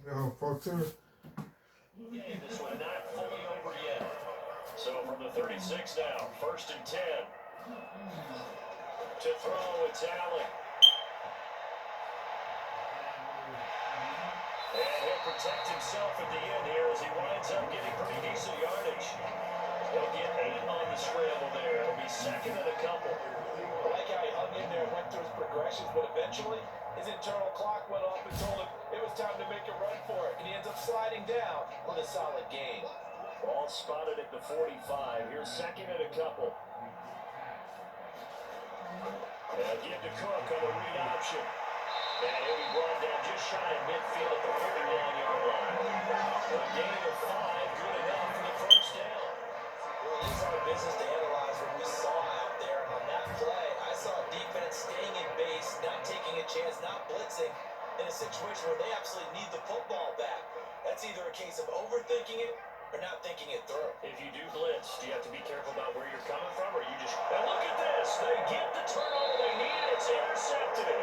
Oh, 4-2. This one not fully over yet. So from the 36 now, 1st and 10. To throw, it's Allen. And he'll protect himself at the end here as he winds up getting pretty decent yardage. He'll get 8 on the scramble there. It'll be 2nd and a couple. I like how he hung in there and went through his progressions, but eventually his internal clock went off and told him it was time to make a run for it, and he ends up sliding down with a solid gain. Ball spotted at the 45. Here's 2nd and a couple. And give to Cook on the read option. And he'll be brought down just shy of midfield at the 49-yard line. A gain of 5, good enough for the first down. Well, it is our business to analyze what we saw out there. On that play, I saw defense staying in base, not taking a chance, not blitzing, in a situation where they absolutely need the football back. That's either a case of overthinking it or not thinking it through. If you do blitz, do you have to be careful about where you're coming from, or you just... And look at this! They get the turnover they need. It's intercepted.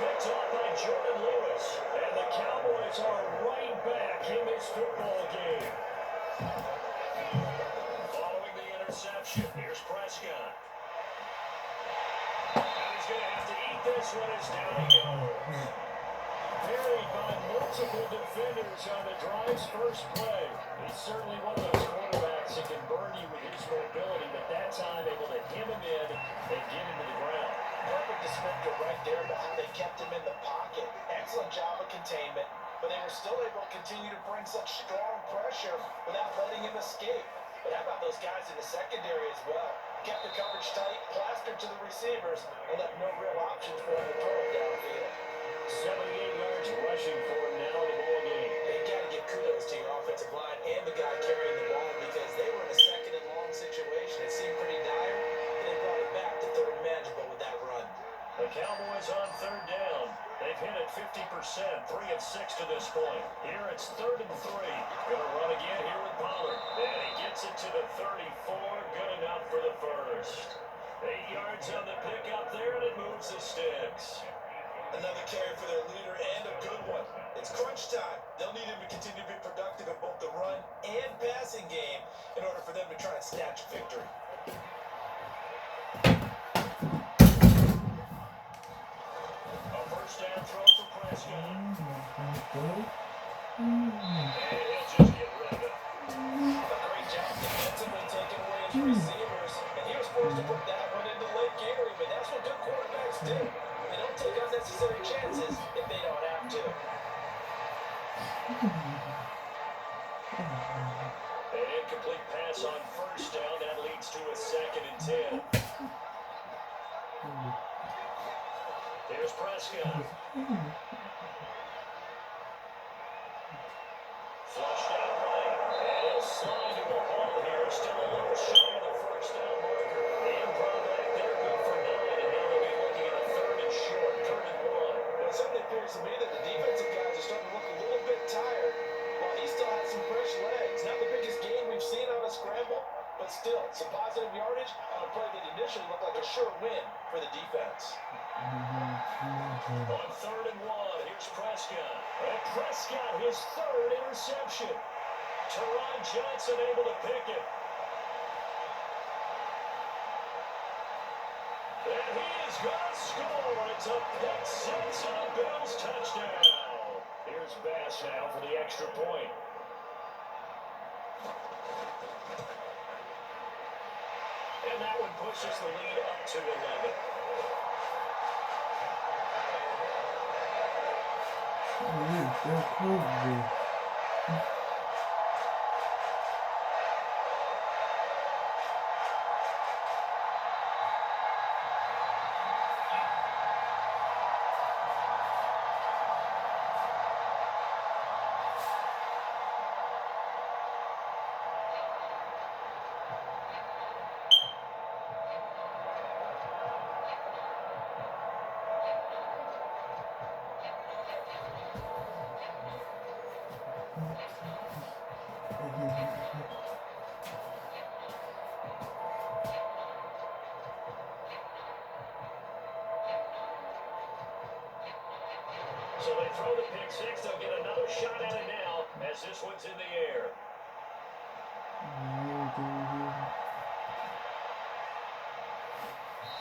Picked off by Jordan Lewis. And the Cowboys are right back in this football game. Following the interception, here's Prescott. And he's going to have to eat this one as down he goes. Buried by multiple defenders on the drive's first play. He's certainly one of those quarterbacks that can burn you with his mobility, but that time able to hem him in and get him to the ground. Perfect descriptor right there about how they kept him in the pocket. Excellent job of containment, but they were still able to continue to bring such strong pressure without letting him escape. But how about those guys in the secondary as well? Kept the coverage tight, plastered to the receivers, and left no real options for him to throw it downfield. 78 yards rushing for him now in the ball game. You got to give kudos to your offensive line and the guy carrying the ball because they were in a 2nd and long situation. It seemed pretty dire, but they brought it back to 3rd and manageable with that run. The Cowboys on 3rd down. They've hit it 50%, 3 of 6 to this point. Here it's 3rd and 3. Gonna run again here with Pollard. And he gets it to the 34. Good enough for the first. 8 yards on the pickup there, and it moves the sticks. Another carry for their leader and a good one. It's crunch time. They'll need him to continue to be productive in both the run and passing game in order for them to try and snatch a victory. A first down throw for Prescott. And he'll just get rid of it. A great job defensively taking away his receivers. And he was forced to put that one into Lake Erie, but that's what good quarterbacks do. They don't take unnecessary chances if they don't have to. An incomplete pass on first down. That leads to a 2nd and 10. Here's Prescott. Flushed out right. And he'll slide to a ball here. Still a little shy of the first down marker. The improv back there good for 9. And now they'll be looking at a 3rd and short. 3rd and 1. Well, it certainly appears to me that the defensive guys are starting to look a little bit tired, while he still has some fresh legs. Not the biggest game we've seen on a scramble, but still, some positive yardage on a play that initially looked like a sure win for the defense. On 3rd and 1, here's Prescott. And Prescott, his 3rd interception. Teron Johnson able to pick it. And he is going to score. It's a pick 6 and a Bills touchdown. Here's Bass now for the extra point. And that one pushes the lead up to 11. So they throw the pick six. They'll get another shot at it now as this one's in the air.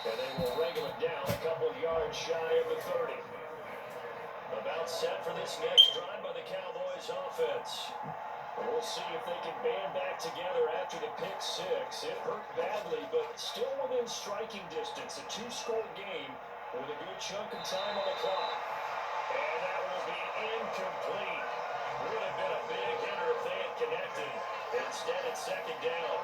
And they will wrangle it down a couple yards shy of the 30. About set for this next drive by the Cowboys offense. We'll see if they can band back together after the pick six. It hurt badly, but still within striking distance. A two-score game with a good chunk of time on the clock. And that will be incomplete. Would have been a big hitter if they had connected. Instead, it's second down.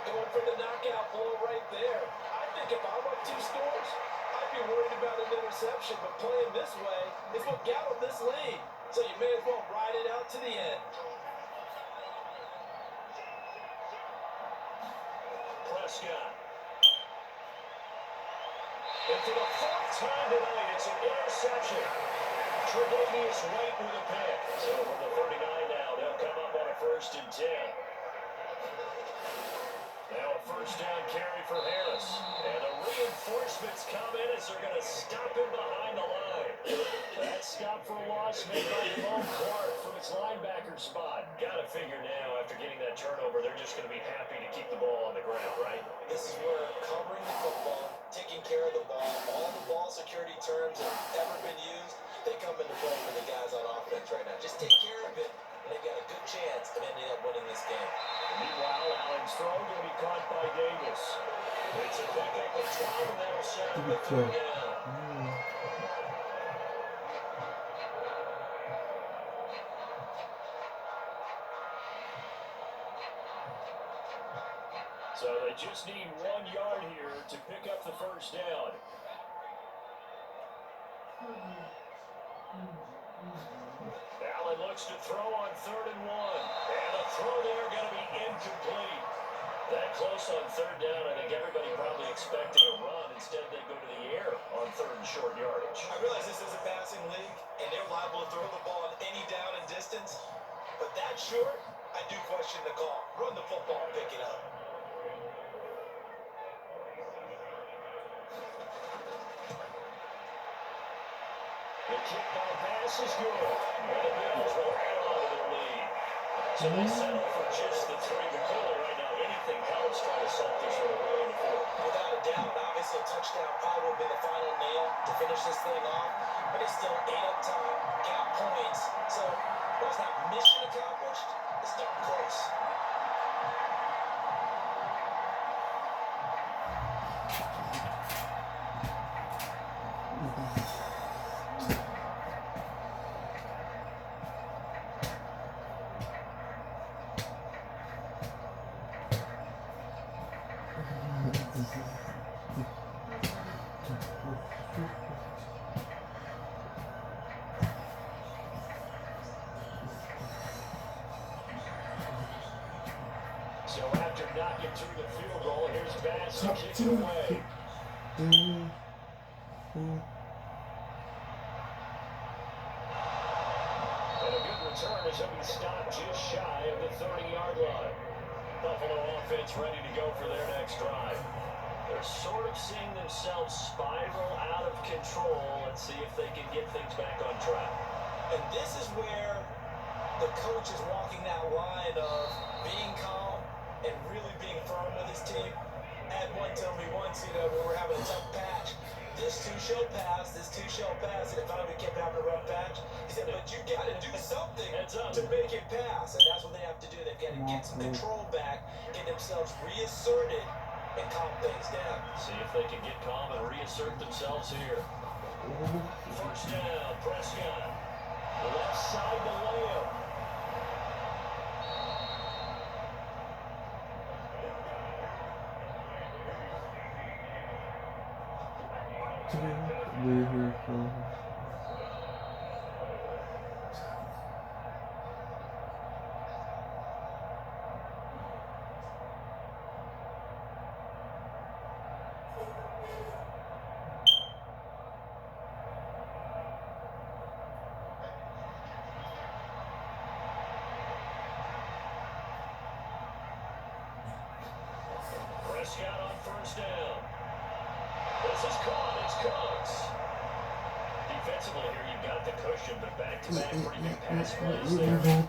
Going for the knockout blow right there. I think if I'm up 2 scores, I'd be worried about an interception, but playing this way is what got them this lead. So you may as well ride it out to the end. Prescott. And for the 4th time tonight, it's an interception. Tre'Davious White with a pick. So from the 39 now, they'll come up on a 1st and 10. Now a 1st down carry for Harris. And the reinforcements come in as they're going to stop him behind the line. That stop for a loss made by Mo Clark from its linebacker spot. Got to figure now, after getting that turnover, they're just going to be happy to keep the ball on the ground, right? This is where covering the football, taking care of the ball, all the ball security terms that have ever been used, they come into play for the guys on offense right now. Just take care of it, and they got a good chance of ending up winning this game. Meanwhile, Allen's throw going to be caught by Davis. It's a pickup of 12, and that'll set up the 3rd down. So they just need 1 yard here to pick up the 1st down. Allen looks to throw on 3rd and 1. And a throw there going to be incomplete. That close on 3rd down, I think everybody probably expecting a run. Instead, they go to the air on 3rd and short yardage. I realize this is a passing league, and they're liable to throw the ball on any down and distance. But that short, I do question the call. Run the football and pick it up. The kickball pass is good. And the Bills will hang on to their lead. So they settle for just the 3. But clearly right now, anything helps trying to salt this one away in the 4th. Without a doubt, obviously a touchdown probably will be the final nail to finish this thing off. But it's still 8 up time, got points. So while it's not mission accomplished, it's darn close. So after knocking through the field goal, here's Bass to kick it away. And a good return as he'll be stopped just shy of the 30-yard line. Buffalo offense ready to go for their next drive. They're sort of seeing themselves spiral out of control. Let's see if they can get things back on track. And this is where the coach is walking that line of being calm and really being firm with his team. I had one tell me once, when we're having a tough patch, this too shall pass, this too shall pass. And if I kept having a rough patch, he said, but you got to do something to make it pass. And that's what they have to do. They've got to get some control back, get themselves reasserted, and calm things down. See if they can get calm and reassert themselves here. 1st down, Prescott. Left side to Lamb. Prescott on 1st down. This is caught. It's Cooks. Defensively here, you've got the cushion, but back-to-back pretty good pass plays there. Bend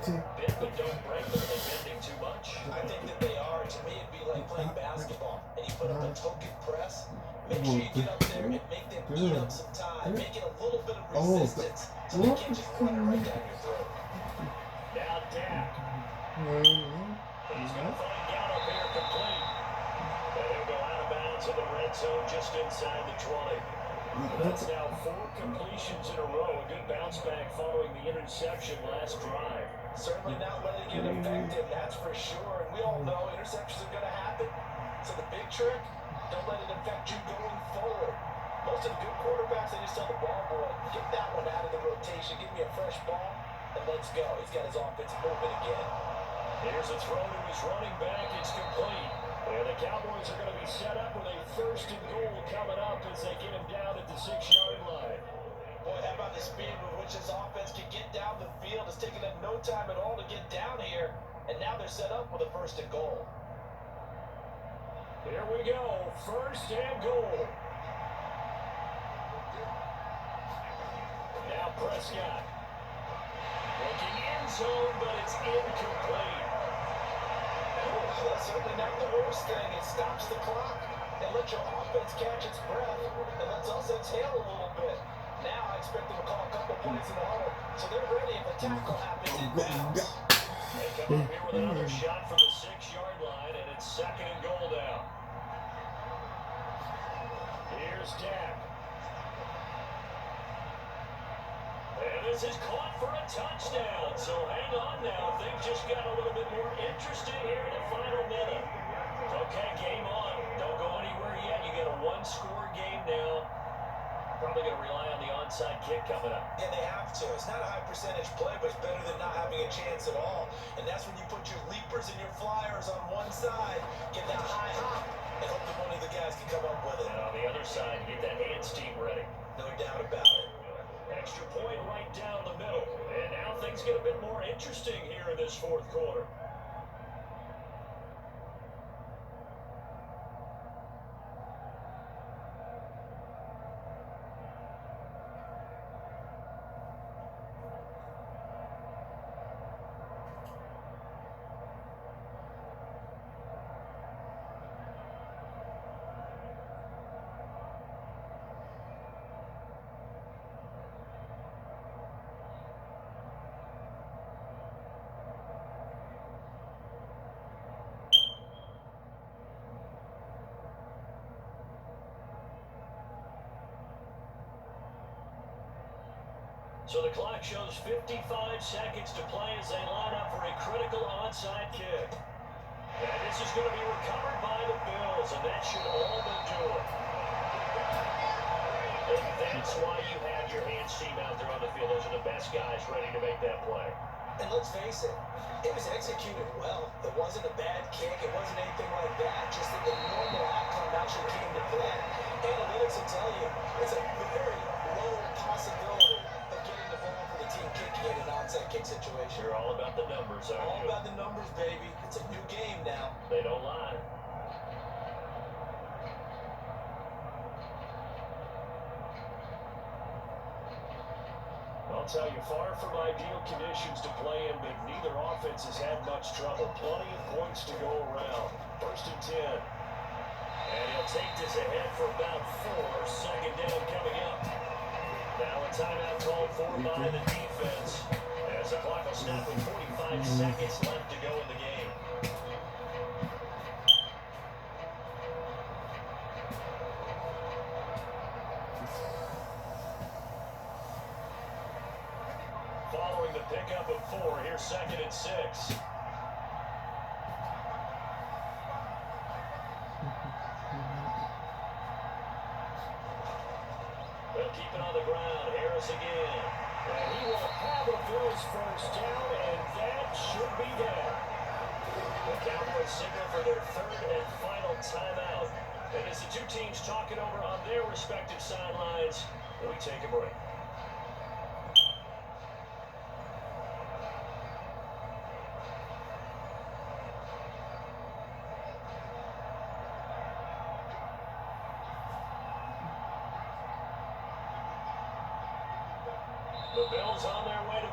but don't break, but are they bending too much? I think that they are. To me, it'd be like playing basketball, and you put up a token press. Make sure you get up there and make them eat up some time. Make it a little bit of resistance so they can't just run it right down your throat. Now Dak. He's going to find Gallup here complete. And he'll go out of bounds in the red zone just inside the 20. That's now 4 completions in a row. A good bounce back following the interception last drive. Certainly not letting it affect him, that's for sure. And we all know interceptions are going to happen. So the big trick, don't let it affect you going forward. Most of the good quarterbacks, they just tell the ball boy, get that one out of the rotation, give me a fresh ball, and let's go. He's got his offense moving again. Here's a throw to his running back. It's complete. And the Cowboys are going to be set up with a 1st and goal coming up as they get him down at the 6-yard line. Boy, how about the speed with which this offense can get down the field? It's taking them no time at all to get down here. And now they're set up with a 1st and goal. Here we go. 1st and goal. Now Prescott. Looking end zone, but it's incomplete. That's certainly not the worst thing. It stops the clock and lets your offense catch its breath and lets us exhale a little bit. Now I expect them to call a couple points in the huddle, so they're ready if a tackle happens in bounds. They come up here with another shot from the 6-yard line, and it's 2nd and goal now. Here's Dak. And this is caught for a touchdown. So hang on now. Things just got a little bit more interesting here in the final minute. Okay, game on. Don't go anywhere yet. You got a 1-score game now. Probably going to rely on the onside kick coming up. Yeah, they have to. It's not a high percentage play, but it's better than not having a chance at all. And that's when you put your leapers and your flyers on one side, get that high hop, and hope that one of the guys can come up with it. And on the other side, get that hands team ready. No doubt about it. Extra point right down the middle. And now things get a bit more interesting here in this 4th quarter. So the clock shows 55 seconds to play as they line up for a critical onside kick. And this is going to be recovered by the Bills, and that should all but do it. And that's why you have your hands team out there on the field. Those are the best guys ready to make that play. And let's face it, it was executed well. It wasn't a bad kick. It wasn't anything like that. Just that the normal outcome actually came to play. Analytics will tell you it's a very low possibility of getting the ball for the team kicking in an onside kick situation. You're all about the numbers, aren't you? All about the numbers, baby. It's a new game now. They don't lie. I'll tell you, far from ideal conditions to play in, but neither offense has had much trouble. Plenty of points to go around. 1st and 10. And he'll take this ahead for about 4. 2nd down coming up. Now a timeout called for by the defense, as the clock will stop with 45 seconds left to go in the game. Following the pickup of 4, here's 2nd and 6. They'll keep it on the ground. Harris again. And he will have a Bills 1st down, and that should be that. The Cowboys signal for their 3rd and final timeout. And as the two teams talk it over on their respective sidelines, we take a break.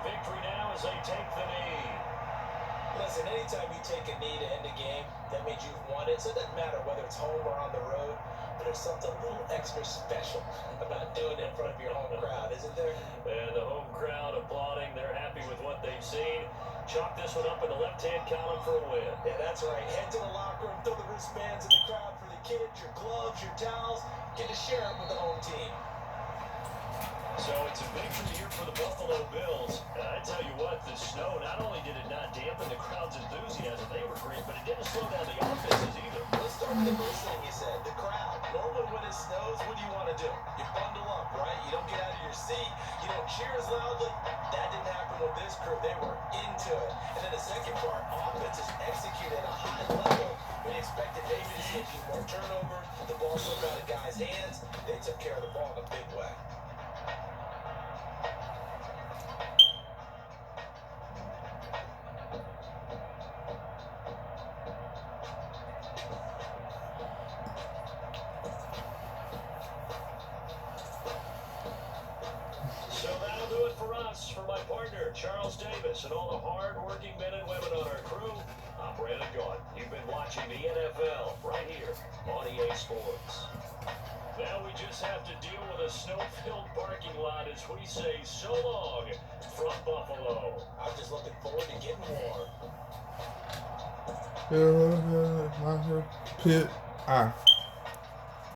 victory now as they take the knee. Listen, anytime you take a knee to end a game, that means you've won it. So it doesn't matter whether it's home or on the road, but there's something a little extra special about doing it in front of your home crowd, isn't there? And the home crowd applauding. They're happy with what they've seen. Chalk this one up in the left-hand column for a win. Yeah, that's right. Head to the locker room, throw the wristbands in the crowd for the kids, your gloves, your towels. Get to share it with the home team. So it's a victory here for the Buffalo Bills. And I tell you what, the snow, not only did it not dampen the crowd's enthusiasm, they were great, but it didn't slow down the offenses either. Let's start with the first thing you said, the crowd. Normally when it snows, what do you want to do? You bundle up, right? You don't get out of your seat. You don't cheer as loudly. That didn't happen with this crew. They were into it. And then the second part, offense is executed at a high level. We expected maybe to see a few more turnovers. The ball slipped out of guys' hands. They took care of the ball in a big way. So that'll do it for us. For my partner, Charles Davis, and all the hard-working men and women on our crew, I'm Brandon Gaughan. You've been watching the NFL right here on EA Sports. Now we just have to deal with a snow-filled parking lot as we say so long from Buffalo. I'm just looking forward to getting warm. Pit.